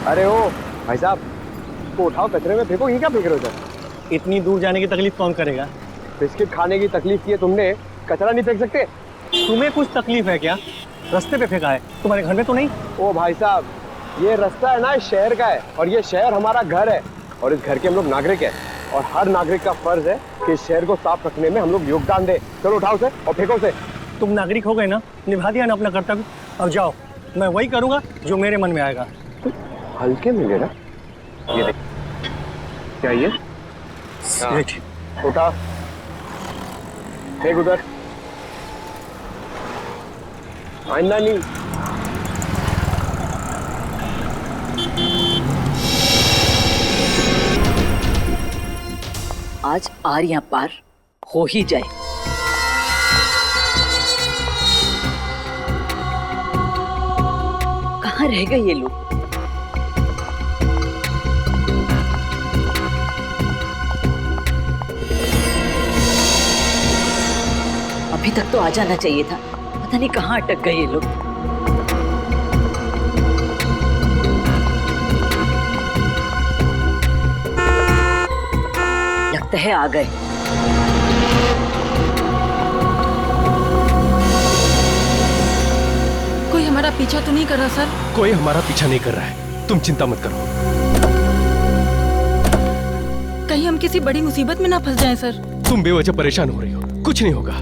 अरे ओ भाई साहब, इसको उठाओ, कचरे में फेंको। ये क्या फेंक रहे हो सर? इतनी दूर जाने की तकलीफ कौन करेगा? बिस्किट खाने की तकलीफ की है तुमने, कचरा नहीं फेंक सकते? तुम्हें कुछ तकलीफ है क्या? रास्ते पे फेंका है, तुम्हारे घर में तो नहीं? ओ भाई साहब, ये रास्ता है ना इस शहर का है, और ये शहर हमारा घर है, और इस घर के हम लोग नागरिक हैं, और हर नागरिक का फर्ज है कि इस शहर को साफ रखने में हम लोग योगदान दे। चलो उठाओ उसे और फेंको उसे। तुम नागरिक हो गए ना, निभा दिया ना अपना कर्तव्य। अब जाओ, मैं वही करूंगा जो मेरे मन में आएगा। हल्के में लेना, ये देख क्या ये उठा, फेंक उधर, आइंदा नहीं। आज आर या पार हो ही जाए। कहाँ रह गए ये लोग? अभी तक तो आ जाना चाहिए था, पता नहीं कहाँ अटक गए ये लोग। लगता है आ गए। कोई हमारा पीछा तो नहीं कर रहा सर? कोई हमारा पीछा नहीं कर रहा है, तुम चिंता मत करो। कहीं हम किसी बड़ी मुसीबत में ना फंस जाएं सर। तुम बेवजह परेशान हो रही हो, कुछ नहीं होगा।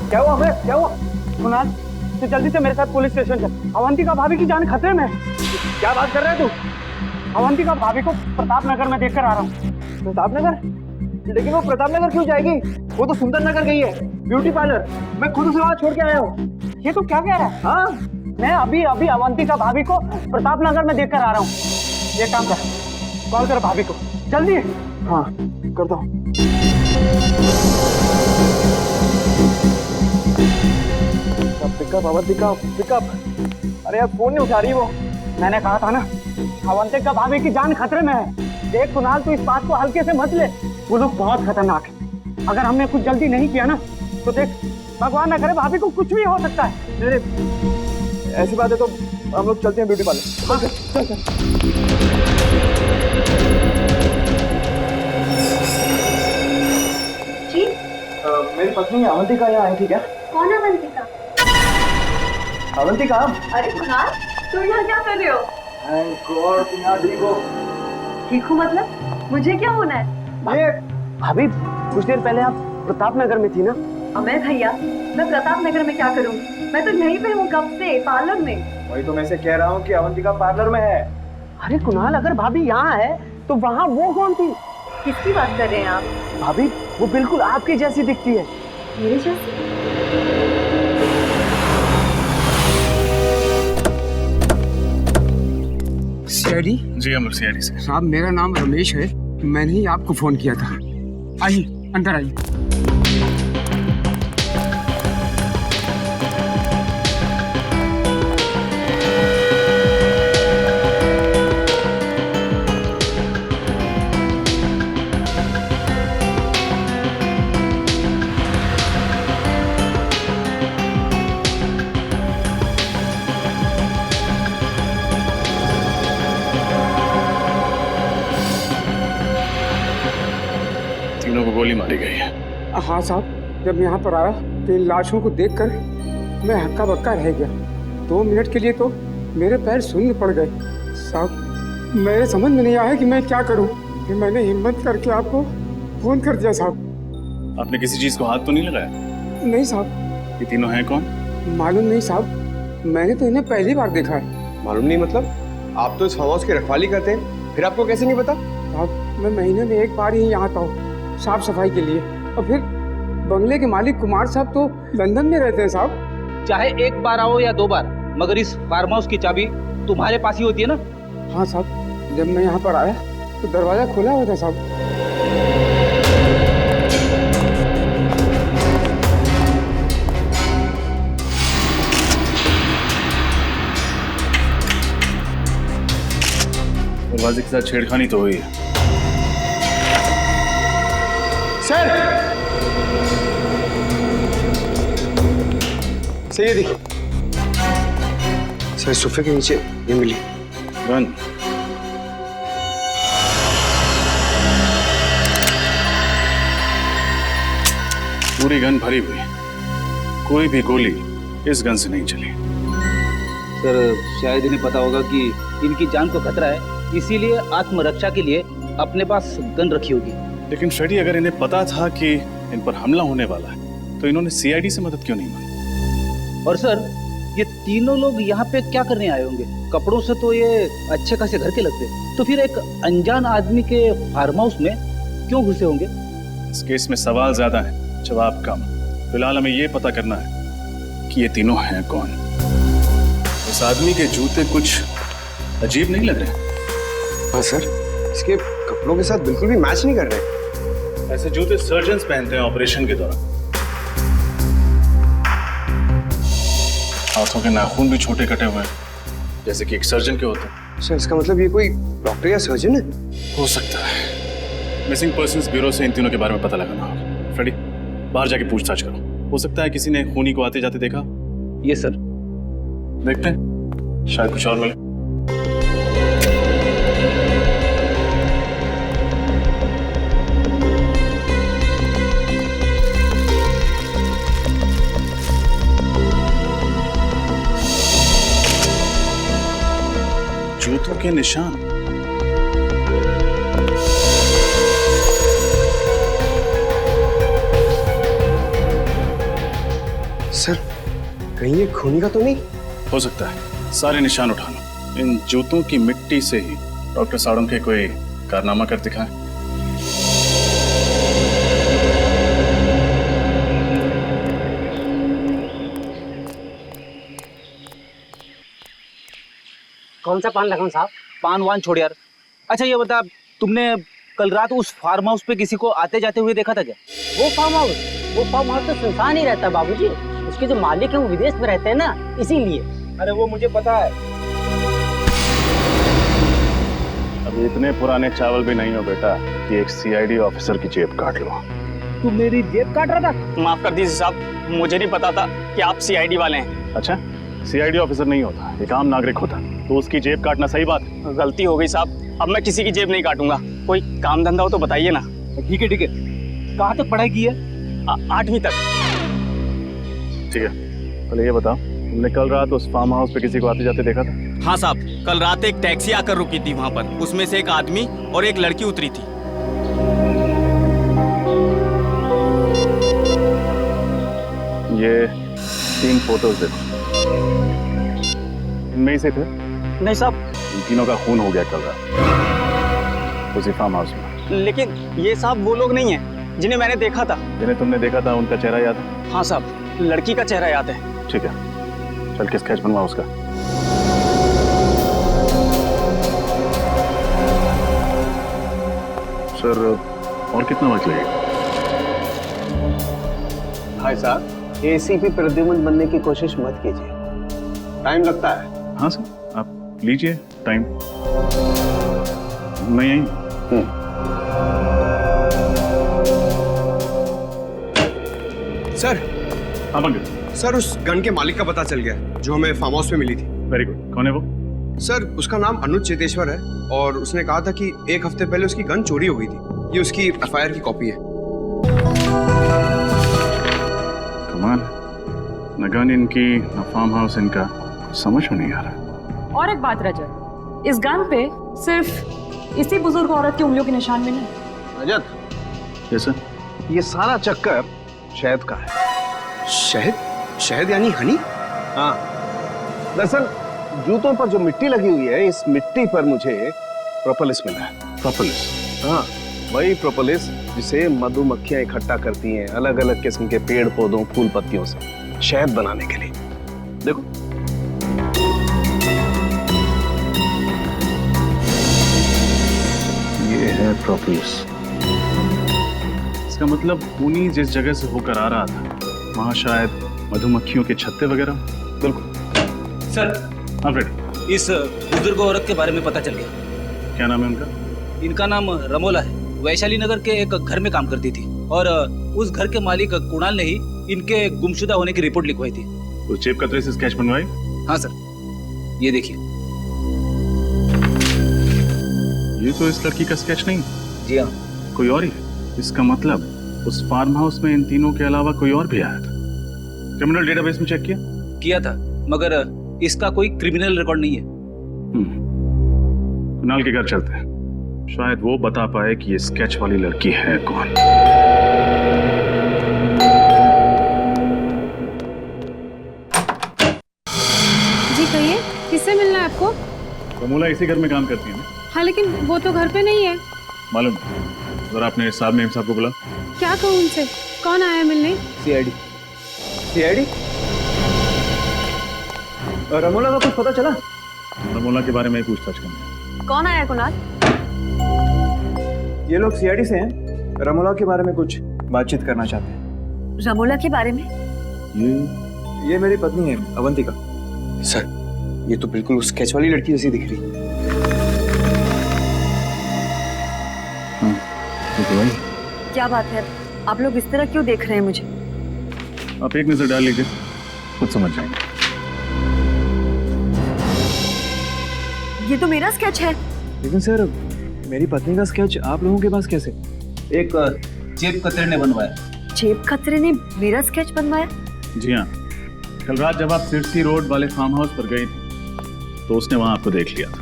क्या हुआ हमें? क्या हुआ? कुणाल, तू जल्दी से मेरे साथ पुलिस स्टेशन चल। अवंतिका भाभी की जान खतरे में है। क्या बात कर रहे है तू? अवंतिका भाभी को प्रताप नगर में देखकर आ रहा हूँ। प्रताप नगर? लेकिन वो प्रताप नगर क्यों जाएगी? वो तो सुंदर नगर गई है, ब्यूटी पार्लर। मैं खुद उसे वहाँ छोड़ के आया हूँ। ये तो क्या कह रहा है? हाँ, मैं अभी अभी अवंतिका भाभी को प्रताप नगर में देखकर आ रहा हूँ। ये काम कर, कॉल कर भाभी को जल्दी। हाँ करता हूँ। Pickup Avantika, pickup. अरे यार फोन नहीं उठा रही वो। मैंने कहा था ना, अवंतिका भाभी की जान खतरे में है। देख कुणाल, तू इस बात को हल्के से मत ले, वो लोग बहुत खतरनाक है। अगर हमने कुछ जल्दी नहीं किया ना तो देख, भगवान ना करे भाभी को कुछ भी हो सकता है। ऐसी बात है तो हम लोग चलते हैं ब्यूटी पार्लर। हाँ, चल चल। जी? मेरी पत्नी अवंतिका यहाँ आई थी क्या? कौन अवंतिका? अवंतिका? अरे कुणाल, तुम यहाँ क्या कर रहे हो? तुम यहाँ ठीक हो? ठीक हूँ मतलब? मुझे क्या होना है? ये भाभी, कुछ देर पहले आप प्रताप नगर में थी ना? अमय भैया, मैं प्रताप नगर में क्या करूँ? मैं तो यहीं पे हूँ कब से, पार्लर में। वही तो मैं से कह रहा हूँ कि अवंतिका पार्लर में है। अरे कुणाल, अगर भाभी यहाँ है तो वहाँ वो कौन थी? किसकी बात कर रहे हैं आप? भाभी, वो बिल्कुल आपकी जैसी दिखती है। मेरे जैसी? सीआईडी? जी हम लोग सीआईडी से। साहब, मेरा नाम रमेश है, मैंने ही आपको फोन किया था। आइए अंदर आइए। तीनों को गोली मारी गई है। हाँ साहब, जब यहाँ पर आया तो इन लाशों को देखकर मैं हक्का बक्का रह गया। 2 मिनट के लिए तो मेरे पैर शून्य पड़ गए। साहब, मेरे समझ में नहीं आया कि मैं क्या करूँ। फिर मैंने हिम्मत करके आपको फोन कर दिया साहब। आपने किसी चीज को हाथ तो नहीं लगाया? नहीं साहब। ये तीनों हैं कौन? मालूम नहीं साहब, मैंने तो इन्हें पहली बार देखा है। मालूम नहीं मतलब? आप तो इस फार्म हाउस की रखवाली करते हैं, फिर आपको कैसे नहीं पता? साहब, मैं महीने में 1 बार ही यहाँ आता हूँ साफ सफाई के लिए, और फिर बंगले के मालिक कुमार साहब तो लंदन में रहते हैं साहब। चाहे 1 बार आओ या 2 बार, मगर इस फार्म हाउस की चाबी तुम्हारे पास ही होती है ना? हाँ साहब, जब मैं यहाँ पर आया तो दरवाजा खुला हुआ था साहब। दरवाजे के साथ छेड़खानी तो हुई है। सर, सर ये देखिए सर, सोफे के नीचे ये मिली गन। पूरी गन भरी हुई, कोई भी गोली इस गन से नहीं चली। सर शायद इन्हें पता होगा कि इनकी जान को खतरा है, इसीलिए आत्मरक्षा के लिए अपने पास गन रखी होगी। लेकिन फ्रेडी, अगर इन्हें पता था कि इन पर हमला होने वाला है तो इन्होंने सीआईडी से मदद क्यों नहीं मांगी? और सर ये तीनों लोग यहाँ पे क्या करने आए होंगे? कपड़ों से तो ये अच्छे खासे घर के लगते, तो फिर एक अनजान आदमी के फार्म हाउस में क्यों घुसे होंगे? इस केस में सवाल ज्यादा है, जवाब कम। फिलहाल हमें ये पता करना है कि ये तीनों हैं कौन। इस आदमी के जूते कुछ अजीब नहीं लग रहे? हाँ सर, इसके कपड़ों के साथ बिल्कुल भी मैच नहीं कर रहे। ऐसे जूते सर्जन्स पहनते हैं ऑपरेशन के दौरान। हाथों के नाखून भी छोटे कटे हुए हैं, जैसे कि एक सर्जन के होते हैं। सर इसका मतलब ये कोई डॉक्टर या सर्जन है? हो सकता है। मिसिंग पर्सन्स ब्यूरो से इन तीनों के बारे में पता लगाना होगा। फ्रेडी, बाहर जाके पूछताछ करो। हो सकता है किसी ने खूनी को आते जाते देखा। ये सर देखते हैं, शायद कुछ और मिले। जूतों के निशान। सर कहीं ये खूनी का तो नहीं? हो सकता है। सारे निशान उठा लो। इन जूतों की मिट्टी से ही डॉक्टर साड़म के कोई कारनामा कर दिखाएं। कौन सा पान लगाऊं साहब? पान वान छोड़ यार। अच्छा ये बता, तुमने कल रात उस फार्म हाउस पे किसी को आते जाते हुए देखा था क्या? वो फार्म हाउस तो सुनसान ही रहता बाबूजी। उसके जो मालिक है वो विदेश में रहते हैं ना, इसीलिए। अरे वो मुझे पता है। अब इतने पुराने चावल भी नहीं हो बेटा कि एक सीआईडी ऑफिसर की जेब काट लो। तू मेरी जेब काट रहा था? माफ कर दीजिए साहब, मुझे नहीं पता था कि आप सीआईडी वाले हैं। अच्छा, सीआईडी ऑफिसर नहीं होता, एक आम नागरिक होता, तो उसकी जेब काटना सही बात है? गलती हो गई साहब, अब मैं किसी की जेब नहीं काटूंगा। कोई काम धंधा हो तो बताइए ना। ठीक है ठीक है। कहाँ तक पढ़ाई की है? 8वीं तक। ठीक है, पहले ये बताओ, तुमने कल रात उस फार्म हाउस पे किसी को आते जाते देखा था? हाँ साहब, कल रात एक टैक्सी आकर रुकी थी वहाँ पर। उसमें से एक आदमी और एक लड़की उतरी थी। ये 3 फोटोज देखो, इनमें ही से थे? नहीं साहब। इन तीनों का खून हो गया कल रात उसी फार्म हाउस में। लेकिन ये साहब वो लोग नहीं है जिन्हें मैंने देखा था। जिन्हें तुमने देखा था उनका चेहरा याद है? हाँ साहब, लड़की का चेहरा याद है। ठीक है, चल के स्केच बनवा उसका। सर और कितना वक्त लगेगा? भाई साहब, एसीपी प्रद्युमन बनने की कोशिश मत कीजिए, टाइम लगता है। हाँ सर, आप लीजिए टाइम। मैं यहीं। सर। हाँ पंकज। सर उस गन के मालिक का पता चल गया, जो हमें फार्म हाउस में मिली थी। Very good. कौन है वो? सर उसका नाम अनुज चेतेश्वर है और उसने कहा था कि 1 हफ्ते पहले उसकी गन चोरी हो गई थी। ये उसकी एफआईआर की कॉपी है। कमाल, न गन इनकी न फार्म हाउस इनका, समझ में नहीं आ रहा। और एक बात रजत, इस गन पे सिर्फ इसी बुजुर्ग औरत की उंगलियों के निशान मिले। रजत, यस सर। ये सारा चक्कर शहद का है। शहद? शहद यानी हनी? हाँ, दरअसल जूतों पर जो मिट्टी लगी हुई है, इस मिट्टी पर मुझे प्रोपोलिस मिला है। प्रोपोलिस? हाँ, वही प्रोपोलिस जिसे मधुमक्खियां इकट्ठा करती हैं अलग अलग किस्म के पेड़ पौधों फूल पत्तियों से शहद बनाने के लिए। देखो, ये है प्रोपोलिस। इसका मतलब खूनी जिस जगह से होकर आ रहा था वहां शायद मधुमक्खियों के छत्ते वगैरह। बिल्कुल। सर, हाँ फ्रेडी, इस बुजुर्ग औरत के बारे में पता चल गया। क्या नाम है उनका? इनका नाम रमोला है। वैशाली नगर के एक घर में काम करती थी और उस घर के मालिक कुणाल ने ही इनके गुमशुदा होने की रिपोर्ट लिखवाई थी। उस जेब कतरे से स्केच बनवाई? हाँ सर, ये देखिए। ये तो इस लड़की का स्केच नहीं, जी हाँ। कोई और ही है। इसका मतलब उस फार्म हाउस में इन तीनों के अलावा कोई और भी आया था। क्रिमिनल डेटाबेस में चेक किया था, मगर इसका कोई क्रिमिनल रिकॉर्ड नहीं है। कुणाल के घर चलते हैं, शायद वो बता पाए कि ये स्केच वाली लड़की है कौन। जी कहिए, किससे मिलना है आपको? रमोला इसी घर में काम करती है ना? हाँ लेकिन वो तो घर पे नहीं है। मालूम, जरा आपने साहब मेम साहब को बुला। क्या कहूँ उनसे? कौन आया मिलने? सीआईडी। सीआईडी? रमोला का कुछ पता चला? रमोला के बारे में ही पूछताछ करनी है। कौन आया कुणाल? ये लोग सीआईडी से हैं, रमोला के बारे में कुछ बातचीत करना चाहते हैं। रमोला के बारे में? ये मेरी पत्नी है अवंतिका। सर, ये तो बिल्कुल उस स्केच वाली लड़की जैसी दिख रही। तो भाई, क्या बात है, आप लोग इस तरह क्यों देख रहे हैं मुझे? आप एक नजर डाल लीजिए, खुद समझ जाएंगे। ये तो मेरा स्केच है। लेकिन सर, मेरी पत्नी का स्केच आप लोगों के पास कैसे? एक जेब कतरे ने बनवाया। जेब खतरे ने मेरा स्केच बनवाया? जी हाँ, कल रात जब आप सिरसी रोड वाले फार्म हाउस पर गई थी तो उसने वहां आपको देख लिया था।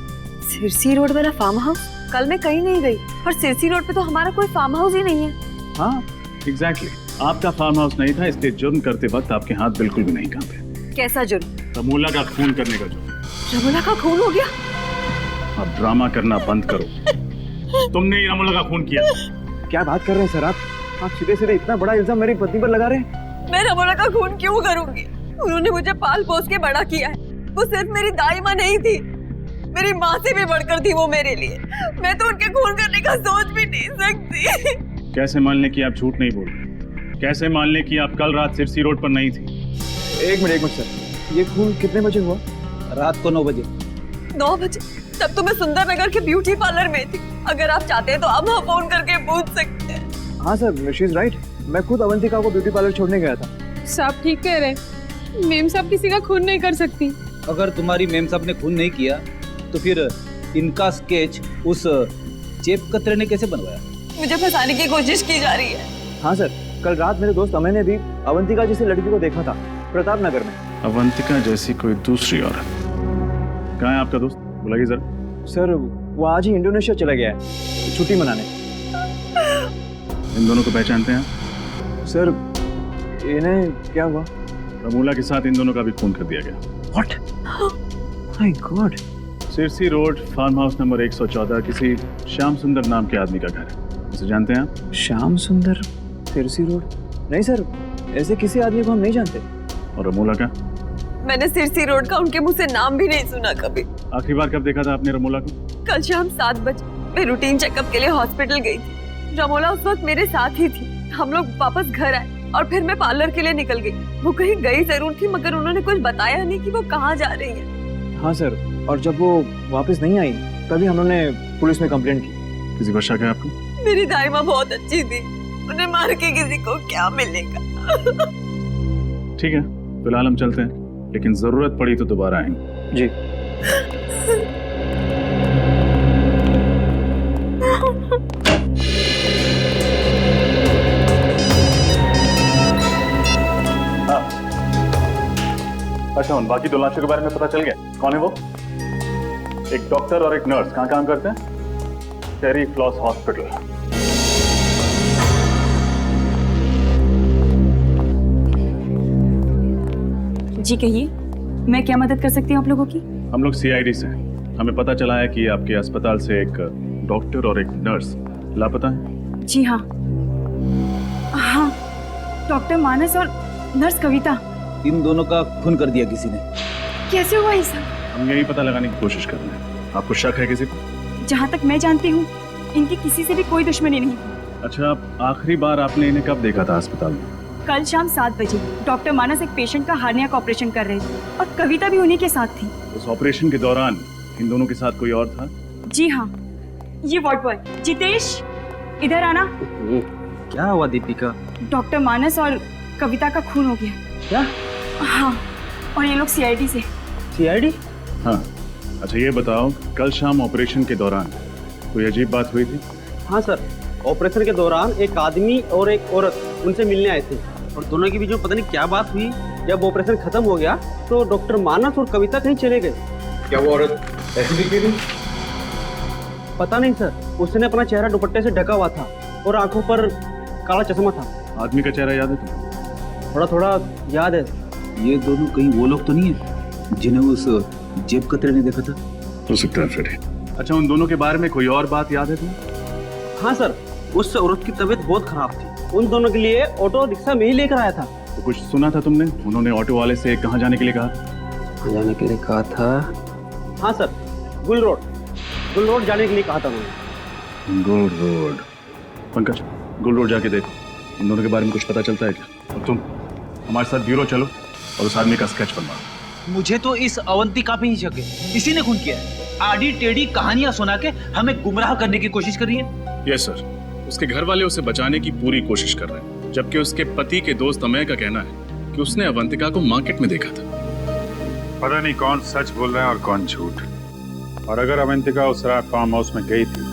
सिरसी रोड वाला फार्म हाउस? कल मैं कहीं नहीं गई, और सिरसी रोड पे तो हमारा कोई फार्म हाउस ही नहीं है। हाँ एग्जैक्टली, आपका फार्म हाउस नहीं था, इसलिए जुर्म करते वक्त आपके हाथ बिल्कुल भी नहीं कांपे। कैसा जुर्म? रमोला का खून करने का जुर्म। रमोला का खून हो गया? अब ड्रामा करना बंद करो। तुमने ही रमोला का खून किया। क्या बात कर रहे हैं सर आप? आप सीधे सीधे इतना बड़ा इल्जाम मेरी पत्नी पर लगा रहे हैं? मैं रमोला का खून क्यों करूंगी? उन्होंने मुझे पाल पोस के बड़ा किया है। वो सिर्फ मेरी दाई माँ नहीं थी, मेरी माँ से भी बढ़कर थी वो मेरे लिए। मैं तो उनके खून करने का सोच भी नहीं सकती। कैसे मान लें कि आप झूठ नहीं बोल रहे? कैसे मान लें कि आप कल रात सिरसी रोड पर नहीं थी? एक मिनट सर, ये खून कितने बजे हुआ? रात को 9 बजे। 9 बजे? तब तो मैं सुंदर नगर के ब्यूटी पार्लर में थी। अगर आप चाहते हैं तो आप वहाँ फोन करके पूछ सकते हैं। हाँ सर, शी इज राइट। मैं खुद अवंतिका को ब्यूटी पार्लर छोड़ने गया था। साहब ठीक कह रहे, मेम साहब किसी का खून नहीं कर सकती। अगर तुम्हारी मेम साहब ने खून नहीं किया तो फिर इनका स्केच उस जेब कतरे ने कैसे बनवाया? मुझे फंसाने की कोशिश की जा रही है। हाँ सर, कल रात मेरे दोस्त अमय ने भी अवंतिका जैसी लड़की को देखा था प्रताप नगर में। अवंतिका जैसी कोई दूसरी औरत? कहाँ है आपका दोस्त? बुलाइए जरा। सर, वो आज ही इंडोनेशिया चला गया है छुट्टी मनाने। इन दोनों को पहचानते हैं? सर, इन्हें क्या हुआ? रमोला के साथ इन दोनों का भी खून कर दिया गया। What? My God! Sirsi road farm house number 114 किसी श्याम सुंदर नाम के आदमी का घर है। उसे जानते हैं आप? श्याम सुंदर, सिरसी रोड? नहीं सर, ऐसे किसी आदमी को हम नहीं जानते। और रमोला का? मैंने सिरसी रोड का उनके मुंह से नाम भी नहीं सुना कभी। आखिरी बार कब देखा था आपने रमोला को? कल शाम 7 बजे मैं रूटीन चेकअप के लिए हॉस्पिटल गई थी। रमोला उस वक्त मेरे साथ ही थी। हम लोग वापस घर आए और फिर मैं पार्लर के लिए निकल गई। वो कहीं गई जरूर थी, मगर उन्होंने कुछ बताया नहीं कि वो कहाँ जा रही है। हाँ सर, और जब वो वापस नहीं आई तभी हमने पुलिस में कंप्लेंट की। किसी पर शक है आपको? मेरी दाई माँ बहुत अच्छी थी, उन्हें मार के किसी को क्या मिलेगा। ठीक है, फिलहाल हम चलते हैं, लेकिन जरूरत पड़ी तो दोबारा आएंगे। जी। अच्छा, उन बाकी 2 लाशों के बारे में पता चल गया? कौन है वो? एक डॉक्टर और एक नर्स। कहाँ काम करते हैं? टेरी फ्लॉस हॉस्पिटल। जी कहिए, मैं क्या मदद कर सकती हूँ आप लोगों की? हम लोग सीआईडी से हैं। हमें पता चला है कि आपके अस्पताल से एक डॉक्टर और एक नर्स लापता है। जी हाँ, हाँ, डॉक्टर मानस और नर्स कविता। इन दोनों का खून कर दिया किसी ने। कैसे हुआ ये सब? हम यही पता लगाने की कोशिश कर रहे हैं। आपको शक है किसी को? जहाँ तक मैं जानती हूँ, इनकी किसी से भी कोई दुश्मनी नहीं। अच्छा, आखिरी बार आपने इन्हें कब देखा था अस्पताल में? कल शाम 7 बजे डॉक्टर मानस एक पेशेंट का हार्निया का ऑपरेशन कर रहे थे और कविता भी उन्हीं के साथ थी। उस ऑपरेशन के दौरान इन दोनों के साथ कोई और था? जी हाँ, ये वार्ड बॉय जितेश, इधर आना। क्या हुआ दीपिका? डॉक्टर मानस और कविता का खून हो गया। क्या? हाँ, और ये लोग सीआईडी से। सीआईडी? हाँ, अच्छा ये बताओ, कल शाम ऑपरेशन के दौरान कोई अजीब बात हुई थी? हाँ सर, ऑपरेशन के दौरान एक आदमी और एक औरत उनसे मिलने आए थे और दोनों के बीच में पता नहीं क्या बात हुई। जब ऑपरेशन खत्म हो गया तो डॉक्टर मानस और कविता कहीं चले गए। क्या वो औरत ऐसी दिखी थी? पता नहीं सर, उसने अपना चेहरा दुपट्टे से ढका हुआ था और आंखों पर काला चश्मा था। आदमी का चेहरा याद है तुम्हें? थोड़ा थोड़ा याद है। ये दोनों कहीं वो लोग तो नहीं है जिन्हें उस जेब कतरे ने देखा था? हो सकता है फ्रेडी। अच्छा, उन दोनों के बारे में कोई और बात याद है तुम्हें? हाँ सर, उस औरत की तबीयत बहुत खराब थी। उन दोनों के लिए ऑटो रिक्शा में ही लेकर आया था। तो कुछ सुना था तुमने? उन्होंने ऑटो वाले से कहाँ जाने के लिए कहा? जाने के लिए कहा था? हाँ सर, गुल रोड जाने के लिए कहा था उन्होंने। गुल रोड। पंकज, गुल रोड जाके देखो, इन दोनों के बारे में कुछ पता चलता है क्या? और तुम हमारे साथ ब्यूरो चलो और उस आदमी का स्केच बनवाओ। मुझे तो इस अवंतिका पे ही शक है। इसी ने खून किया है। आड़ी टेढ़ी कहानियां सुना के हमें गुमराह करने की कोशिश कर रही है। यस सर, उसके घर वाले उसे बचाने की पूरी कोशिश कर रहे हैं, जबकि उसके पति के दोस्त अमय का कहना है कि उसने अवंतिका को मार्केट में देखा था। पता नहीं कौन सच बोल रहा है और कौन झूठ। और अगर अवंतिका उस रात फार्म हाउस में गई थी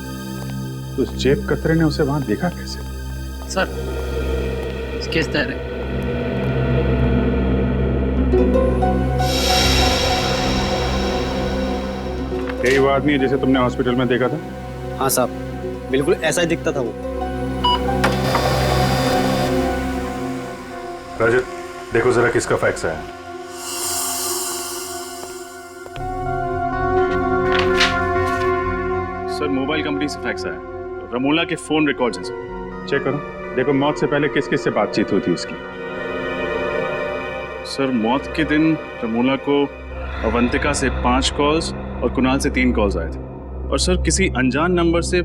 तो उस जेब कतरे ने उसे वहां देखा कैसे? सर, केस दायर है। यही वो आदमी है जिसे तुमने हॉस्पिटल में देखा था? हाँ साहब, बिल्कुल ऐसा ही दिखता था वो। रजत, देखो जरा किसका फैक्स आया। सर, मोबाइल कंपनी से फैक्स आया। रमोला के फोन रिकॉर्ड्स हैं सर। चेक करो, देखो मौत से पहले किस किस से बातचीत हुई थी उसकी। सर, मौत के दिन रमोला को अवंतिका से 5 कॉल्स और कुणाल से 3 कॉल्स आए थे। और सर, किसी अनजान नंबर से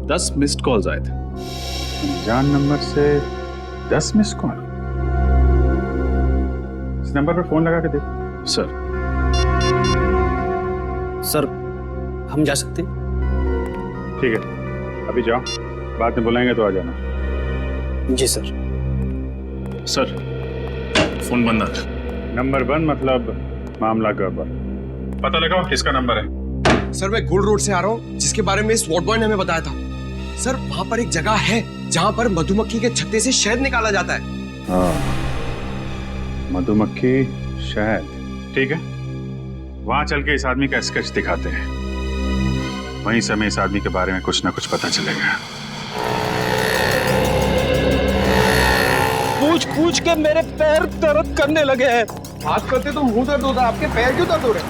10 मिस्ड कॉल्स आए थे। अनजान नंबर से 10 मिस कॉल? इस नंबर पर फोन लगा के देखो। सर, हम जा सकते हैं? ठीक है, अभी जाओ, बाद में बुलाएंगे तो आ जाना। जी सर। सर, फोन बंद आ था। नंबर बंद मतलब मामला गड़बड़। पता लगाओ किसका नंबर है। सर, मैं गुल रोड से आ रहा हूँ, जिसके बारे में इस वॉर्ड बॉय ने हमें बताया था। सर, वहाँ पर एक जगह है जहाँ पर मधुमक्खी के छत्ते से शहद निकाला जाता है। हाँ, मधुमक्खी शहद, ठीक है। वहां चल के इस आदमी का स्केच दिखाते हैं। वहीं से हमें इस आदमी के बारे में कुछ ना कुछ पता चलेगा। पूछ के मेरे पैर दर्द करने लगे हैं। बात करते तो मुंह दर्द होता है, आपके पैर क्यों दर्द हो रहे हैं?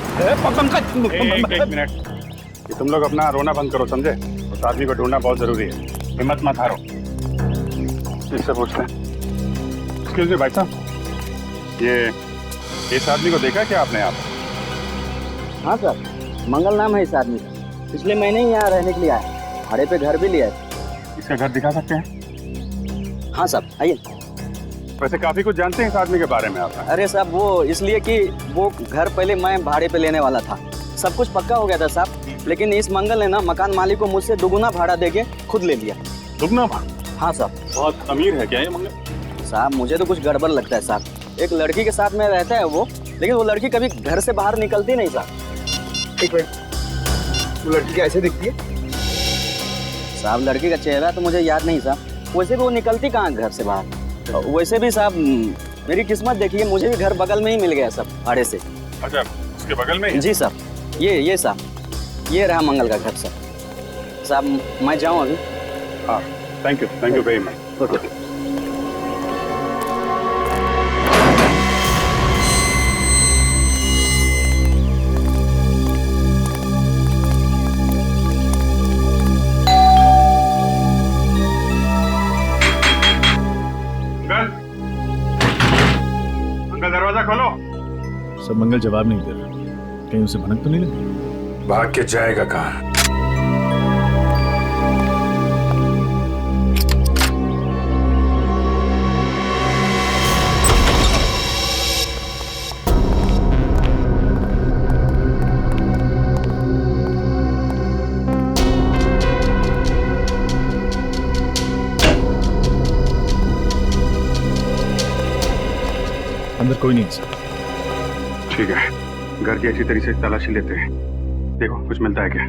एक मिनट, ये तुम लोग अपना रोना बंद करो, समझे? उस आदमी को ढूंढना बहुत जरूरी है। हिम्मत मत हारो। इससे पूछते हैं। एक्सक्यूज मी भाई साहब, ये इस आदमी को देखा क्या आपने? आप? हाँ सर, मंगल नाम है इस आदमी का। पिछले महीने ही यहाँ रहने के लिए आया, भाड़े पे घर भी लिया है। इसका घर दिखा सकते हैं? हाँ साहब, आइए। वैसे काफी कुछ जानते हैं इस आदमी के बारे में आप? अरे साहब, वो इसलिए कि वो घर पहले मैं भाड़े पे लेने वाला था। सब कुछ पक्का हो गया था साहब, लेकिन इस मंगल ने ना मकान मालिक को मुझसे दुगुना भाड़ा देके खुद ले लिया। दुगना भाड़ा? हाँ साहब। बहुत अमीर है क्या ये मंगल? साहब, मुझे तो कुछ गड़बड़ लगता है साहब। एक लड़की के साथ में रहता है वो, लेकिन वो लड़की कभी घर से बाहर निकलती नहीं साहब। एक मिनट, वो लड़की कैसे दिखती है? साहब, लड़की का चेहरा तो मुझे याद नहीं साहब। वैसे भी वो निकलती कहाँ घर से बाहर। वैसे भी साहब, मेरी किस्मत देखिए, मुझे भी घर बगल में ही मिल गया सब भाड़े से। अच्छा, उसके बगल में? जी साहब, ये साहब, ये रहा मंगल का घर साहब। मैं जाऊँ अभी? हाँ, thank you very much. Okay. Uncle, दरवाजा खोलो। सब मंगल जवाब नहीं दे रहा, कहीं उसे भनक तो नहीं लगी? भाग के जाएगा कहाँ? अंदर कोई नहीं है सर। ठीक है, घर की अच्छी तरीके से तलाशी लेते हैं। देखो कुछ मिलता है क्या।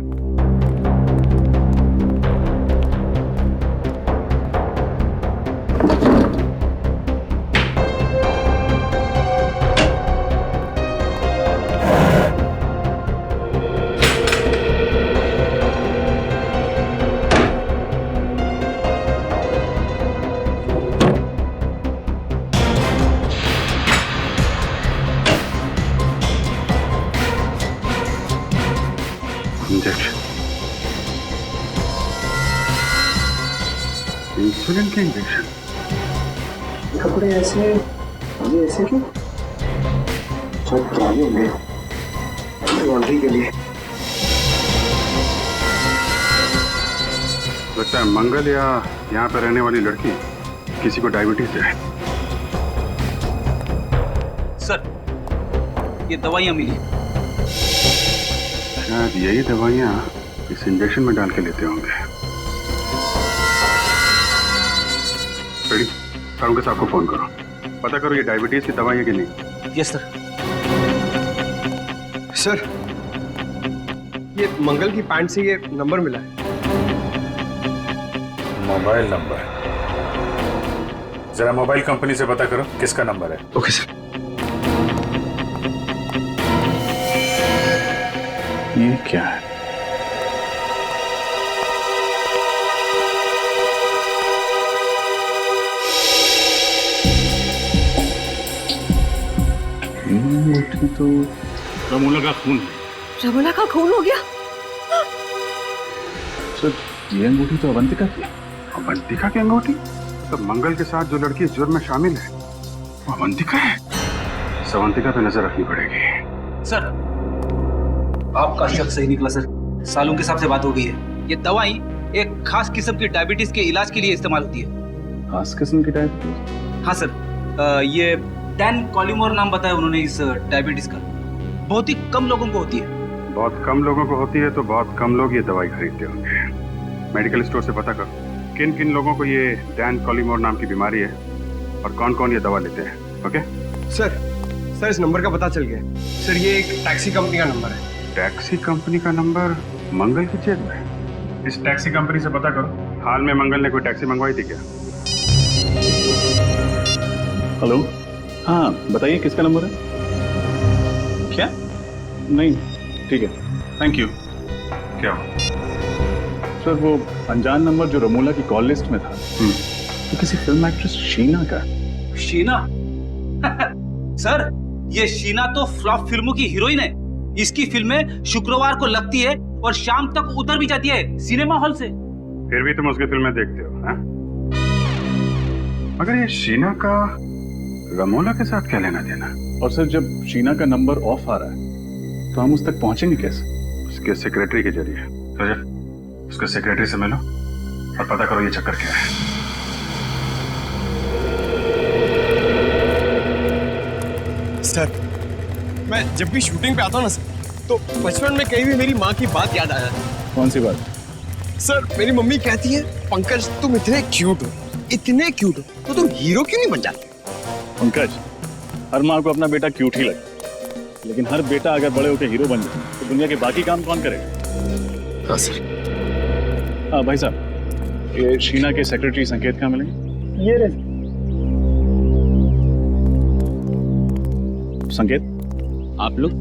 इंजेक्शन, इंसुलिन के इंजेक्शन। कपड़े ऐसे, ये ऐसे क्यों? शायद पुराने होंगे, लॉन्ड्री के लिए। लगता है मंगल या यहाँ पर रहने वाली लड़की किसी को डायबिटीज है। सर, ये दवाइयाँ मिली। शायद यही दवाइयाँ इस इंजेक्शन में डाल के लेते होंगे। रेडी, साहब साहब को फोन करो, पता करो ये डायबिटीज की दवाई है कि नहीं। Yes sir. सर, ये मंगल की पैंट से ये नंबर मिला है। मोबाइल नंबर, जरा मोबाइल कंपनी से पता करो किसका नंबर है। Okay sir. ये क्या है? तो रमोला का खून है। रमोला का खून हो गया? सर, ये अंगूठी तो अवंतिका की। अवंतिका की अंगूठी? तो मंगल के साथ जो लड़की इस जुर्म में शामिल है वो अवंतिका है। अवंतिका पे नजर रखनी पड़ेगी। सर, आपका शक सही निकला सर। सालों के हिसाब से बात हो गई है। ये दवाई एक खास किस्म की डायबिटीज के इलाज के लिए इस्तेमाल होती है। खास किस्म की डायबिटीज? हाँ सर, ये डैन कॉलिमोर नाम बताया उन्होंने इस डायबिटीज का। बहुत ही कम लोगों को होती है। बहुत कम लोगों को होती है तो बहुत कम लोग ये दवाई खरीदते होंगे। मेडिकल स्टोर से पता करो किन किन लोगों को ये डैन कॉलिमोर नाम की बीमारी है और कौन कौन ये दवा लेते हैं। ओके सर, इस नंबर का पता चल गया। सर, ये एक टैक्सी कंपनी का नंबर है। टैक्सी कंपनी का नंबर मंगल की जेब में। इस टैक्सी कंपनी से पता करो हाल में मंगल ने कोई टैक्सी मंगवाई थी क्या। हेलो, हाँ बताइए किसका नंबर है? क्या? नहीं, ठीक है, थैंक यू। क्या हुआ? सर, वो अनजान नंबर जो रमोला की कॉल लिस्ट में था तो किसी फिल्म एक्ट्रेस शीना का। शीना? सर, ये शीना तो फ्लॉप फिल्मों की हीरोइन है। इसकी फिल्में शुक्रवार को लगती है और शाम तक उतर भी जाती है सिनेमा हॉल से। फिर भी तुम उसकी फिल्में देखते हो, हैं? मगर ये शीना का रमोला के साथ क्या लेना देना? और सर, जब शीना का नंबर ऑफ आ रहा है तो हम उस तक पहुंचेंगे कैसे? उसके सेक्रेटरी के जरिए। तो जा, उसके सेक्रेटरी से मिलो और पता करो ये चक्कर क्या है। सर, मैं जब भी शूटिंग पे आता हूँ ना सर, तो बचपन में कहीं भी मेरी माँ की बात याद आ जाती है। कौन सी बात? सर, मेरी मम्मी कहती है, पंकज तुम इतने क्यूट हो, इतने क्यूट हो, तो तुम हीरो क्यों नहीं बन जाते? पंकज, हर माँ को अपना बेटा क्यूट ही लगता है, लेकिन हर बेटा अगर बड़े होकर हीरो बन जाए तो दुनिया के बाकी काम कौन करेगा? हाँ सर। हाँ भाई साहब, ये शीना के सेक्रेटरी संकेत कहाँ मिलेंगे? ये रहे। संकेत, आप लोग?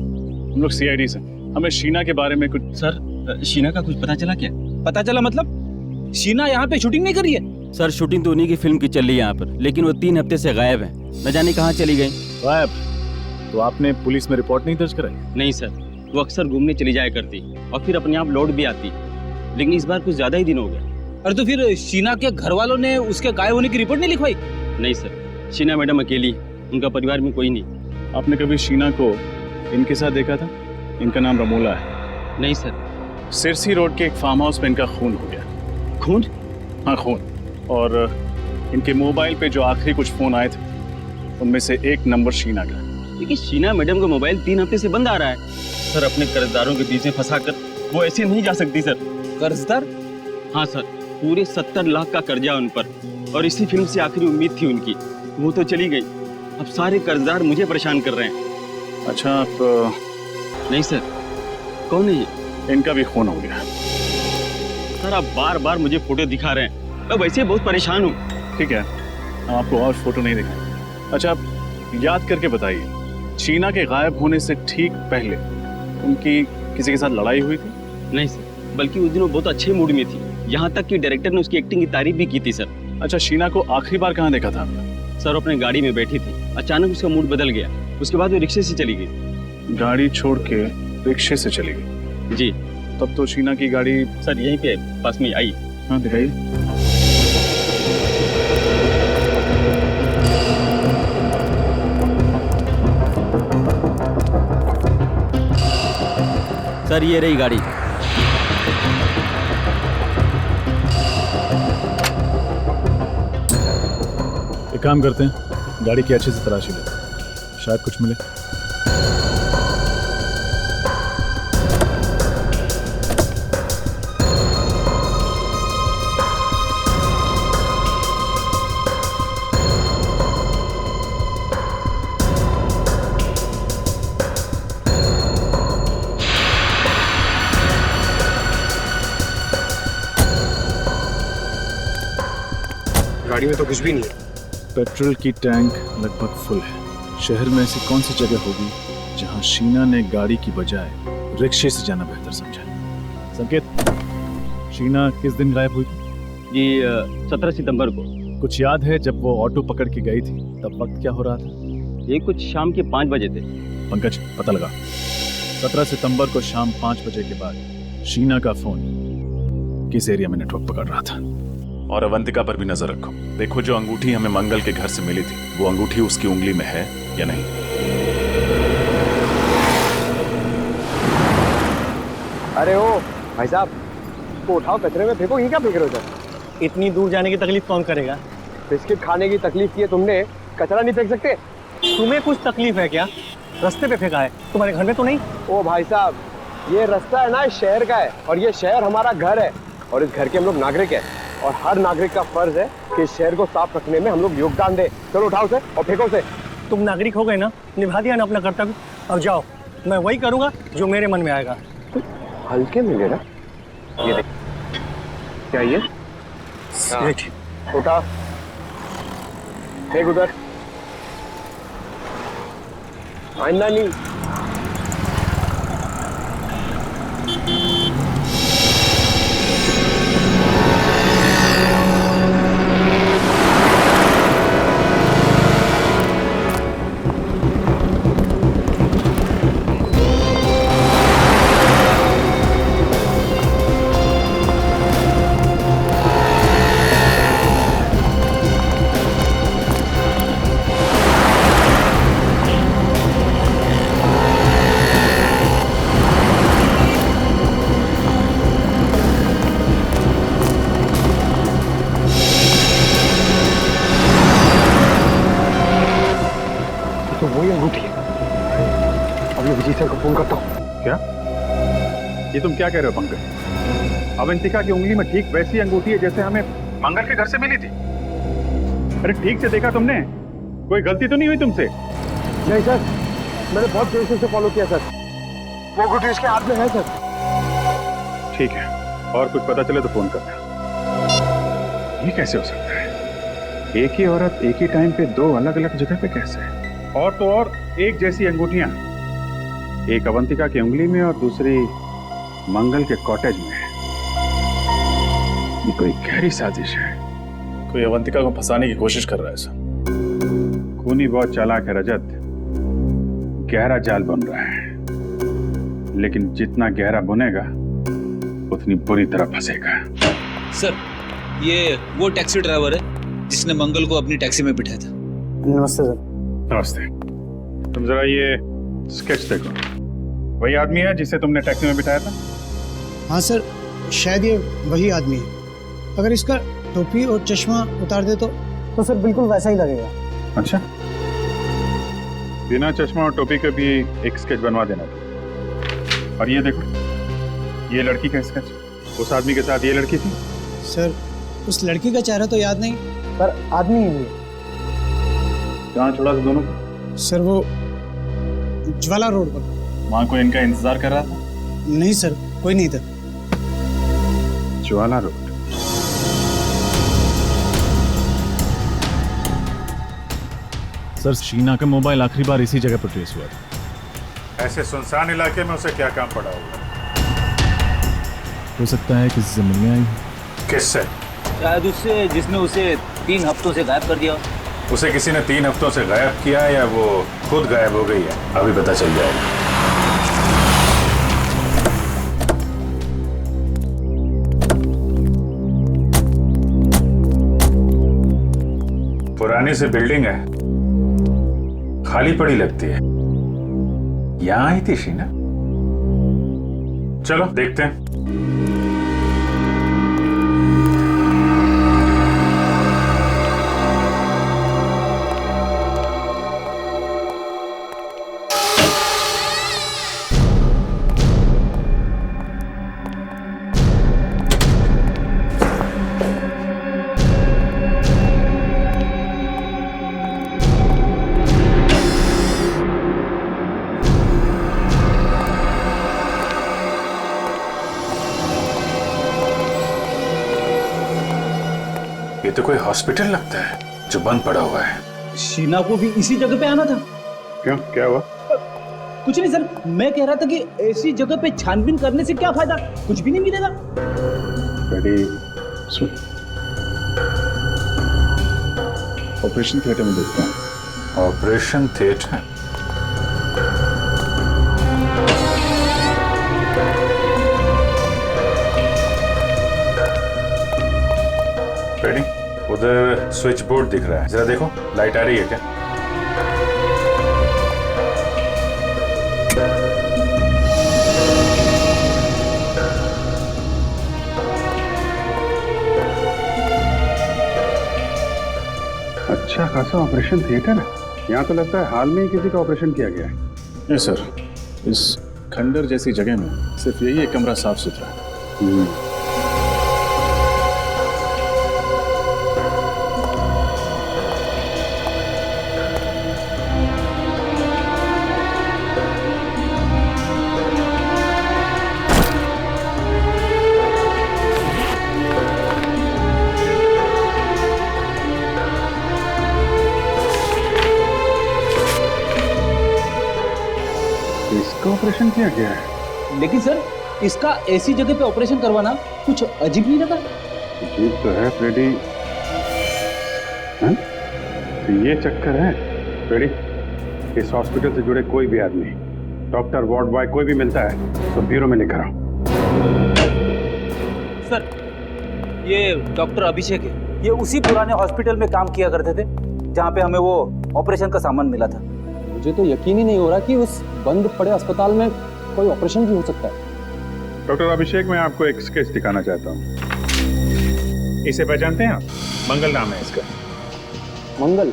हम लोग सीआईडी से। हमें शीना के बारे में कुछ। सर, शीना का कुछ पता चला क्या? पता चला मतलब? शीना यहाँ पे शूटिंग नहीं कर रही है? सर, शूटिंग तो उन्हीं की फिल्म की चल रही है यहाँ पर, लेकिन वो 3 हफ्ते से गायब है। न जाने कहाँ चली गई। गायब? तो आपने पुलिस में रिपोर्ट नहीं दर्ज कराई? नहीं सर, वो अक्सर घूमने चली जाया करती और फिर अपने आप लौट भी आती, लेकिन इस बार कुछ ज्यादा ही दिन हो गया। अरे तो फिर शीना के घर वालों ने उसके गायब होने की रिपोर्ट नहीं लिखवाई? नहीं सर, शीना मैडम अकेली, उनका परिवार में कोई नहीं। आपने कभी शीना को इनके साथ देखा था? इनका नाम रमोला है। नहीं सर। सिरसी रोड के एक फार्म हाउस में इनका खून हो गया। खून? हाँ, खून। और इनके मोबाइल पे जो आखिरी कुछ फोन आए थे उनमें से एक नंबर शीना का। लेकिन शीना मैडम का मोबाइल 3 हफ्ते से बंद आ रहा है। सर, अपने कर्जदारों के बीच में फंसाकर वो ऐसे नहीं जा सकती सर। कर्जदार? हाँ सर, पूरे 70 लाख का कर्जा उन पर, और इसी फिल्म से आखिरी उम्मीद थी उनकी। वो तो चली गई। अब सारे कर्जदार मुझे परेशान कर रहे हैं। अच्छा आप नहीं सर, कौन है ये? इनका भी खून हो गया। सर आप बार बार मुझे फोटो दिखा रहे हैं, मैं वैसे बहुत परेशान हूँ। ठीक है, हम आपको और फोटो नहीं दिखाएंगे। अच्छा आप याद करके बताइए, शीना के गायब होने से ठीक पहले उनकी किसी के साथ लड़ाई हुई थी? नहीं सर, बल्कि उस दिन वो बहुत अच्छे मूड में थी, यहाँ तक कि डायरेक्टर ने उसकी एक्टिंग की तारीफ भी की थी सर। अच्छा, शीना को आखिरी बार कहाँ देखा था आपने? सर अपने गाड़ी में बैठी थी, अचानक उसका मूड बदल गया, उसके बाद वो रिक्शे से चली गई। गाड़ी छोड़ के रिक्शे से चली गई? जी। तब तो शीना की गाड़ी सर यहीं पे पास में आई। हाँ दिखाइए। सर ये रही गाड़ी। एक काम करते हैं, गाड़ी की अच्छे से तलाशी लेते हैं, शायद कुछ मिले। गाड़ी में तो कुछ भी नहीं है। पेट्रोल की टैंक लगभग फुल है। शहर में ऐसी कौन सी जगह होगी जहां शीना ने गाड़ी की बजाय रिक्शे से जाना बेहतर समझा? संकेत, शीना किस दिन गायब हुई? जी 17 सितंबर को। कुछ याद है जब वो ऑटो पकड़ के गई थी तब वक्त क्या हो रहा था? ये कुछ शाम के 5 बजे थे। पंकज पता लगा। 17 सितंबर को शाम 5 बजे के बाद शीना का फोन किस एरिया में नेटवर्क पकड़ रहा था? और अवंतिका पर भी नजर रखो, देखो जो अंगूठी हमें मंगल के घर से मिली थी वो अंगूठी उसकी उंगली में है या नहीं। अरे ओ भाई साहब, तो उठाओ, कचरे में फेंको, ये क्या फेंक रहे हो? इतनी दूर जाने की तकलीफ कौन करेगा? बिस्किट खाने की तकलीफ की है तुमने, कचरा नहीं फेंक सकते? तुम्हें कुछ तकलीफ है क्या? रास्ते पे फेंका है, तुम्हारे घर में तो नहीं? ओ भाई साहब, ये रास्ता है ना इस शहर का है, और ये शहर हमारा घर है, और इस घर के हम लोग नागरिक है, और हर नागरिक का फर्ज है कि इस शहर को साफ रखने में हम लोग योगदान दें। चलो उठाओ उसे और फेंको उसे। तुम नागरिक हो गए ना, निभा दिया ना अपना कर्तव्य, अब जाओ, मैं वही करूंगा जो मेरे मन में आएगा। हल्के में लेना, ये देख, क्या ये? उठा, फेंक उधर, आइंदा नहीं। तो वही अंगूठी है। अभी विजय सर को फोन करता हूँ। क्या? ये तुम क्या कह रहे हो पंकज? अवंतिका की उंगली में ठीक वैसी अंगूठी है जैसे हमें मंगल के घर से मिली थी। अरे ठीक से देखा तुमने? कोई गलती तो नहीं हुई तुमसे? नहीं सर, मैंने बहुत देर से फॉलो किया सर, वो अंगूठी इसके हाथ में है सर। ठीक है, और कुछ पता चले तो फोन करना। ये कैसे हो सकता है? एक ही औरत एक ही टाइम पे दो अलग अलग जगह पे कैसे? और तो और एक जैसी अंगूठियां, एक अवंतिका की उंगली में और दूसरी मंगल के कॉटेज में। ये कोई गहरी साजिश है। कोई अवंतिका को फंसाने की कोशिश कर रहा है सर। खूनी बहुत चालाक है रजत, गहरा जाल बन रहा है, लेकिन जितना गहरा बुनेगा उतनी बुरी तरह फंसेगा। सर, ये वो टैक्सी ड्राइवर है जिसने मंगल को अपनी टैक्सी में बिठाया था। नमस्ते सर। नमस्ते। तुम जरा ये स्केच देखो, वही आदमी है जिसे तुमने टैक्सी में बिठाया था? हाँ सर, शायद ये वही आदमी है। अगर इसका टोपी और चश्मा उतार दे तो सर बिल्कुल वैसा ही लगेगा। अच्छा, बिना चश्मा और टोपी के भी एक स्केच बनवा देना। और ये देखो, ये लड़की का स्केच। उस आदमी के साथ ये लड़की थी? सर उस लड़की का चेहरा तो याद नहीं, पर आदमी ही है। कहाँ छोड़ा था दोनों को? सर वो ज्वाला रोड पर। वहाँ कोई इनका इंतजार कर रहा था? नहीं सर, कोई नहीं था। ज्वाला रोड। सर, शीना का मोबाइल आखिरी बार इसी जगह पर ट्रेस हुआ था। ऐसे सुनसान इलाके में उसे क्या काम पड़ा होगा? हो सकता है किसी से मिलने आई। किससे? शायद उससे जिसने उसे 3 हफ्तों से गायब कर दिया। उसे किसी ने 3 हफ्तों से गायब किया या वो खुद गायब हो गई है? अभी पता चल जाएगा। पुरानी सी बिल्डिंग है, खाली पड़ी लगती है। यहां आई थी शीना? चलो देखते हैं। ये तो कोई हॉस्पिटल लगता है जो बंद पड़ा हुआ है। शीना को भी इसी जगह पे आना था। क्यों, क्या हुआ? कुछ नहीं सर, मैं कह रहा था कि ऐसी जगह पे छानबीन करने से क्या फायदा, कुछ भी नहीं मिलेगा। सुन, ऑपरेशन थिएटर में देखता हूँ। Operation theatre? रेडी? उधर स्विच बोर्ड दिख रहा है, जरा देखो लाइट आ रही है क्या? अच्छा खासा ऑपरेशन थिएटर है। यहाँ तो लगता है हाल में ही किसी का ऑपरेशन किया गया है। नहीं सर, इस खंडर जैसी जगह में सिर्फ यही एक कमरा साफ सुथरा है। इसका ऑपरेशन किया गया है? लेकिन सर, इसका ऐसी जगह पे ऑपरेशन करवाना कुछ अजीब नहीं लगा? अजीब तो है फ्रेडी। हाँ? तो ये चक्कर है फ्रेडी, इस हॉस्पिटल से जुड़े कोई भी आदमी, डॉक्टर, वार्ड बॉय, कोई भी मिलता है तो ब्यूरो में लेकर आओ। सर, ये डॉक्टर अभिषेक है। ये उसी पुराने हॉस्पिटल में काम किया करते थे जहाँ पे हमें वो ऑपरेशन का सामान मिला था। मुझे तो यकीन ही नहीं हो रहा कि उस बंद पड़े अस्पताल में कोई ऑपरेशन भी हो सकता है। डॉक्टर अभिषेक, मैं आपको एक स्केच दिखाना चाहता हूँ। इसे पहचानते हैं आप? मंगल नाम है इसका। मंगल?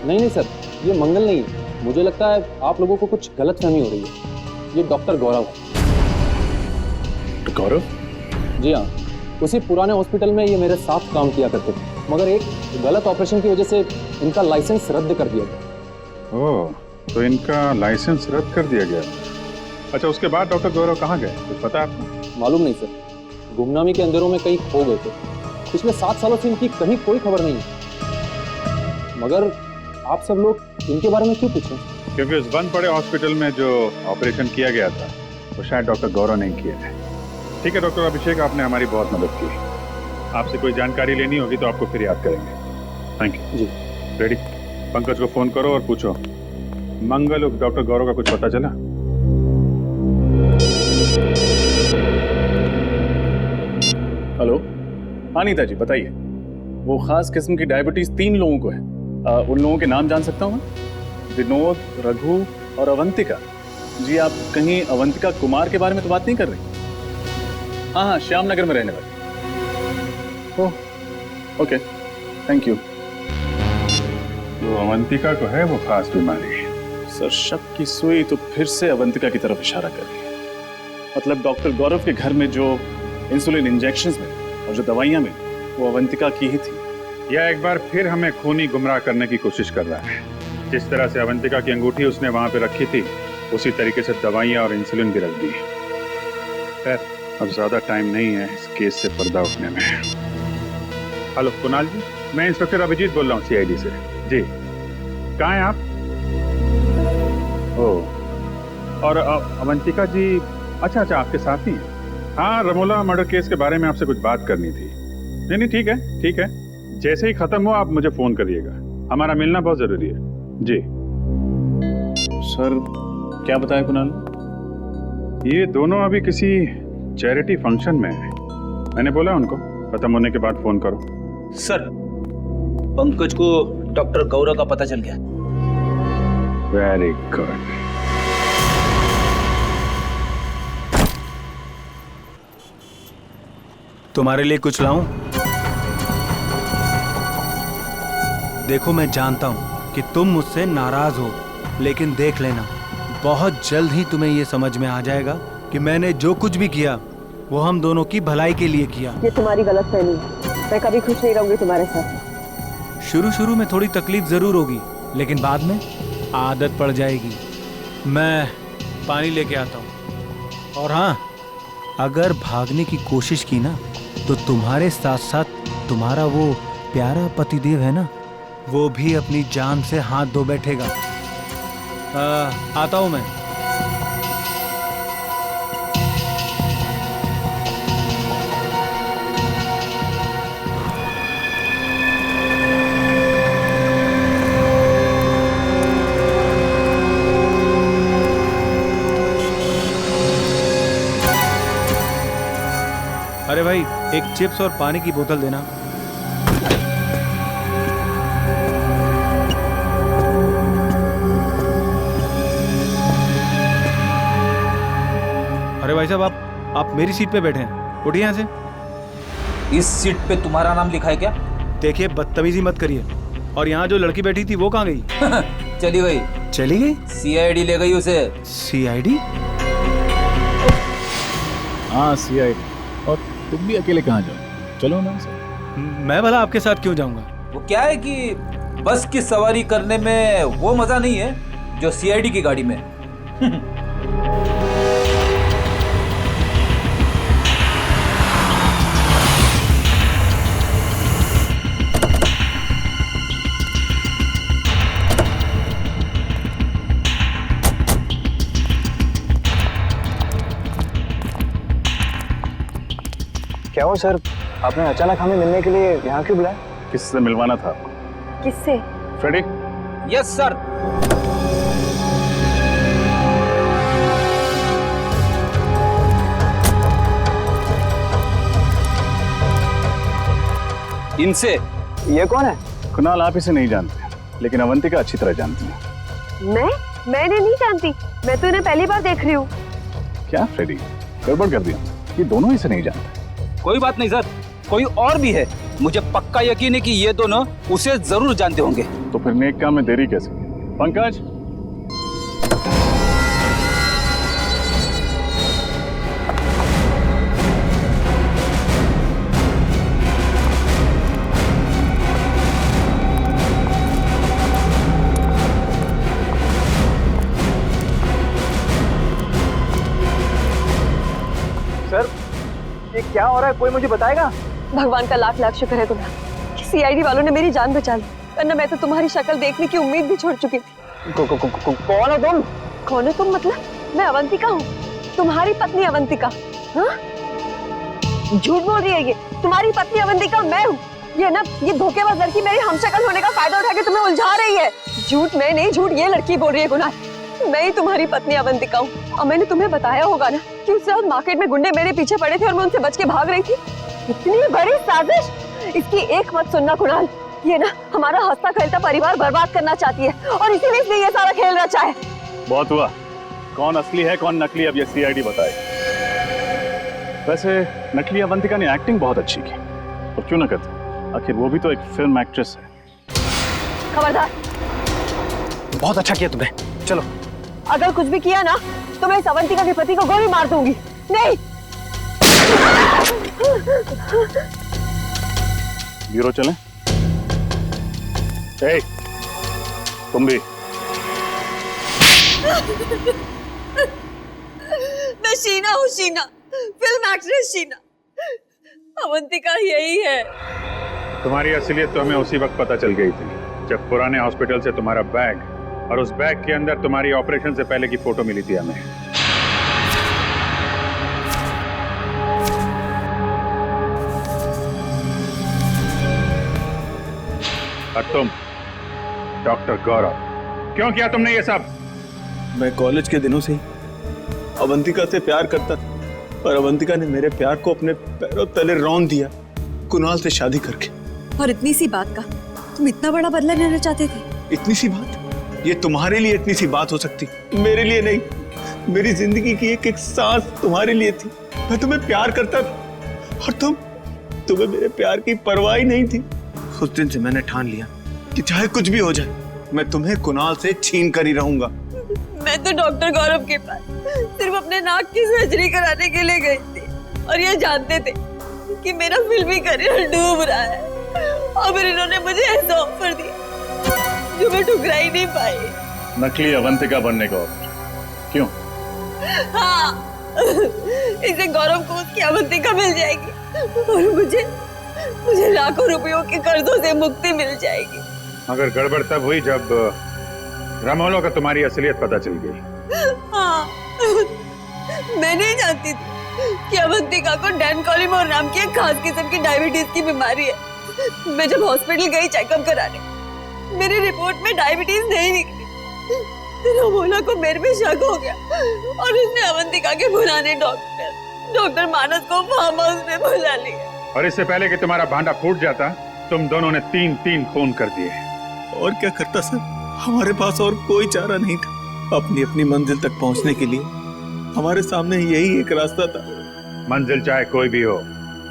नहीं सर, ये मंगल नहीं है। मुझे लगता है आप लोगों को कुछ गलतफहमी हो रही है। ये डॉक्टर गौरव। गौरव? जी हाँ, उसी पुराने हॉस्पिटल में ये मेरे साथ काम किया करते थे, मगर एक गलत ऑपरेशन की वजह से इनका लाइसेंस रद्द कर दिया गया। ओह, तो इनका लाइसेंस रद्द कर दिया गया। अच्छा, उसके बाद डॉक्टर गौरव कहाँ गए, कुछ पता है आपको? मालूम नहीं सर, गुमनामी के अंधेरों में कहीं खो गए थे। पिछले 7 सालों से इनकी कहीं कोई खबर नहीं है। मगर आप सब लोग इनके बारे में क्यों पूछें? क्योंकि उस बंद पड़े हॉस्पिटल में जो ऑपरेशन किया गया था वो शायद डॉक्टर गौरव नहीं किया है। ठीक है डॉक्टर अभिषेक, आपने हमारी बहुत मदद की। आपसे कोई जानकारी लेनी होगी तो आपको फिर याद करेंगे। Thank you ji. Ready? Pankaj को फोन करो और पूछो मंगल उस डॉक्टर गौरव का कुछ पता चला? हेलो, हाँ नीता जी बताइए। वो खास किस्म की डायबिटीज 3 लोगों को है। उन लोगों के नाम जान सकता हूँ मैं? विनोद, रघु और अवंतिका। जी, आप कहीं अवंतिका कुमार के बारे में तो बात नहीं कर रही? हाँ, श्याम नगर में रहने वाली। ओह, ओके, थैंक यू। तो अवंतिका को है वो खास बीमारी? सर, शक की सुई तो फिर से अवंतिका की तरफ इशारा कर रही है। मतलब डॉक्टर गौरव के घर में जो इंसुलिन इंजेक्शंस में और जो दवाइयां में वो अवंतिका की ही थी। यह एक बार फिर हमें खूनी गुमराह करने की कोशिश कर रहा है। जिस तरह से अवंतिका की अंगूठी उसने वहां पे रखी थी उसी तरीके से दवाइयाँ और इंसुलिन भी रख दी। खैर, अब ज्यादा टाइम नहीं है इस केस से पर्दा उठने में। हेलो कुणाल जी, मैं इंस्पेक्टर अभिजीत बोल रहा हूँ CID से। जी, कहाँ हैं आप? ओह, और अवंतिका जी, अच्छा आपके साथ ही हैं। हाँ, रमोला मर्डर केस के बारे में आपसे कुछ बात करनी थी। नहीं ठीक है, जैसे ही खत्म हो आप मुझे फोन करिएगा, हमारा मिलना बहुत जरूरी है। जी सर, क्या बताया कुणाल? ये दोनों अभी किसी चैरिटी फंक्शन में है। मैंने बोला उनको खत्म होने के बाद फोन करो। सर, पंकज को डॉक्टर गौरव का पता चल गया। Very good. तुम्हारे लिए कुछ लाऊं? देखो, मैं जानता हूं कि तुम मुझसे नाराज हो, लेकिन देख लेना, बहुत जल्द ही तुम्हें यह समझ में आ जाएगा कि मैंने जो कुछ भी किया वो हम दोनों की भलाई के लिए किया। ये तुम्हारी गलतफहमी है। मैं कभी खुश नहीं रहूंगी तुम्हारे साथ। शुरू में थोड़ी तकलीफ जरूर होगी, लेकिन बाद में आदत पड़ जाएगी। मैं पानी लेके आता हूँ। और हाँ, अगर भागने की कोशिश की ना, तो तुम्हारे साथ साथ तुम्हारा वो प्यारा पतिदेव है ना, वो भी अपनी जान से हाथ धो बैठेगा। आता हूँ मैं। अरे भाई, एक चिप्स और पानी की बोतल देना। अरे भाई साहब, आप मेरी सीट पे बैठे हैं, उठिए यहाँ से। इस सीट पे तुम्हारा नाम लिखा है क्या? देखिए, बदतमीजी मत करिए। और यहाँ जो लड़की बैठी थी वो कहाँ गई? चली गई। चली गई? CID ले गई उसे। CID? हाँ, CID। और तुम भी अकेले कहाँ जाओ? चलो ना। मैं भला आपके साथ क्यों जाऊंगा? वो क्या है कि बस की सवारी करने में वो मजा नहीं है जो CID की गाड़ी में। क्या हो सर, आपने अचानक हमें मिलने के लिए यहाँ क्यों बुलाया? किससे मिलवाना था आपको? किससे? फ्रेडी? Yes sir. इनसे। ये कौन है? कुणाल, आप इसे नहीं जानते, लेकिन अवंतिका अच्छी तरह जानती है। मैंने नहीं जानती। मैं तो इन्हें पहली बार देख रही हूँ। क्या फ्रेडी, गड़बड़ कर दिया? ये दोनों इसे नहीं जानते। कोई बात नहीं सर, कोई और भी है। मुझे पक्का यकीन है कि ये दोनों उसे जरूर जानते होंगे। तो फिर नेक काम में देरी कैसे? पंकज, सर, ये क्या हो रहा है, कोई मुझे बताएगा? भगवान का लाख लाख शुक्र है तुम्हें कि CID वालों ने मेरी जान बचा ली, वरना मैं तो तुम्हारी शक्ल देखने की उम्मीद भी छोड़ चुकी थी। कौन हो तुम? कौन हो तुम मतलब? मैं अवंतिका हूँ, तुम्हारी पत्नी अवंतिका। हाँ? झूठ बोल रही है ये। तुम्हारी पत्नी अवंतिका मैं हूँ। ये धोखेबाज लड़की मेरी हमशक्ल होने का फायदा उठा के तुम्हें उलझा रही है। झूठ मैं नहीं, झूठ ये लड़की बोल रही है। गुनाह, मैं ही तुम्हारी पत्नी अवंतिका हूँ। और मैंने तुम्हें बताया होगा ना कि उस रात मार्केट में गुंडे मेरे पीछे पड़े थे और मैं उनसे बच के भाग रही थी। इतनी बड़ी साजिश, इसकी एक मत सुनना कुणाल। ये ना हमारा हंसता खेलता परिवार बर्बाद करना चाहती है और इसीलिए इसने ये सारा खेल रचा है। बहुत हुआ। कौन असली है कौन नकली, अब ये CID बताए। वैसे नकली अवंतिका ने एक्टिंग बहुत अच्छी की, और क्यों ना करती, आखिर वो भी तो एक फिल्म एक्ट्रेस है। खबरदार, बहुत अच्छा किया तुमने। चलो, अगर कुछ भी किया ना तो मैं इस अवंतिका के पति को गोली मार दूंगी। नहीं। ब्यूरो चलें? तुम भी। मैं शीना हूँ, शीना, फिल्म एक्ट्रेस शीना। अवंतिका यही है। तुम्हारी असलियत तो हमें उसी वक्त पता चल गई थी जब पुराने हॉस्पिटल से तुम्हारा बैग और उस बैग के अंदर तुम्हारी ऑपरेशन से पहले की फोटो मिली थी हमें। और तुम डॉक्टर गौरव, क्यों किया तुमने ये सब? मैं कॉलेज के दिनों से ही अवंतिका से प्यार करता था, पर अवंतिका ने मेरे प्यार को अपने पैरों तले रौंद दिया कुणाल से शादी करके। और इतनी सी बात का तुम इतना बड़ा बदला लेना चाहते थे? इतनी सी बात? ये तुम्हारे लिए इतनी सी बात हो सकती, मेरे लिए नहीं। मेरी जिंदगी की एक एक सांस तुम्हारे लिए थी। मैं तुम्हें प्यार करता था और तुम्हें मेरे प्यार की परवाह ही नहीं थी। उस दिन से मैंने ठान लिया कि चाहे कुछ भी हो जाए, मैं तुम्हें कुणाल से छीन कर ही रहूंगा। मैं तो डॉक्टर गौरव के पास सिर्फ अपने नाक की सर्जरी कराने के लिए गई थी और ये जानते थे कि मेरा फिल्मी करियर डूब रहा है, और फिर इन्होंने मुझे ऐसा ऑफर दिया जो मैं ठुकरा ही नहीं पाई। नकली अवंतिका बनने का ऑफर? क्यों? हाँ, इससे गौरव को उसकी अवंतिका मिल जाएगी और मुझे लाखों रुपयों के कर्जों से मुक्ति मिल जाएगी। मगर गड़बड़ तब हुई जब रामोला का तुम्हारी असलियत पता चल गई। हाँ, मैं नहीं जानती थी कि अवंतिका को डैनकोलिमोर नाम की एक खास किस्म की डायबिटीज की बीमारी है। मैं जब हॉस्पिटल गई चेकअप कराने, मेरी रिपोर्ट में डायबिटीज नहीं निकली। रामोला को मेरे पे शक हो गया और उसने अवंतिका के पुराने डॉक्टर मानस को फार्म हाउस में बुला लिया। और इससे पहले कि तुम्हारा भांडा फूट जाता, तुम दोनों ने 3 खून कर दिए। और क्या करता सर, हमारे पास और कोई चारा नहीं था। अपनी अपनी मंजिल तक पहुंचने के लिए हमारे सामने यही एक रास्ता था। मंजिल चाहे कोई भी हो,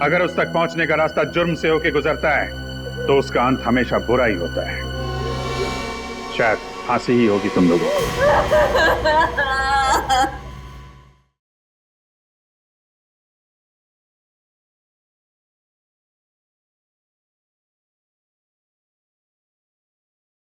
अगर उस तक पहुंचने का रास्ता जुर्म से होके गुजरता है तो उसका अंत हमेशा बुरा ही होता है। शायद फांसी ही होगी तुम लोगों को।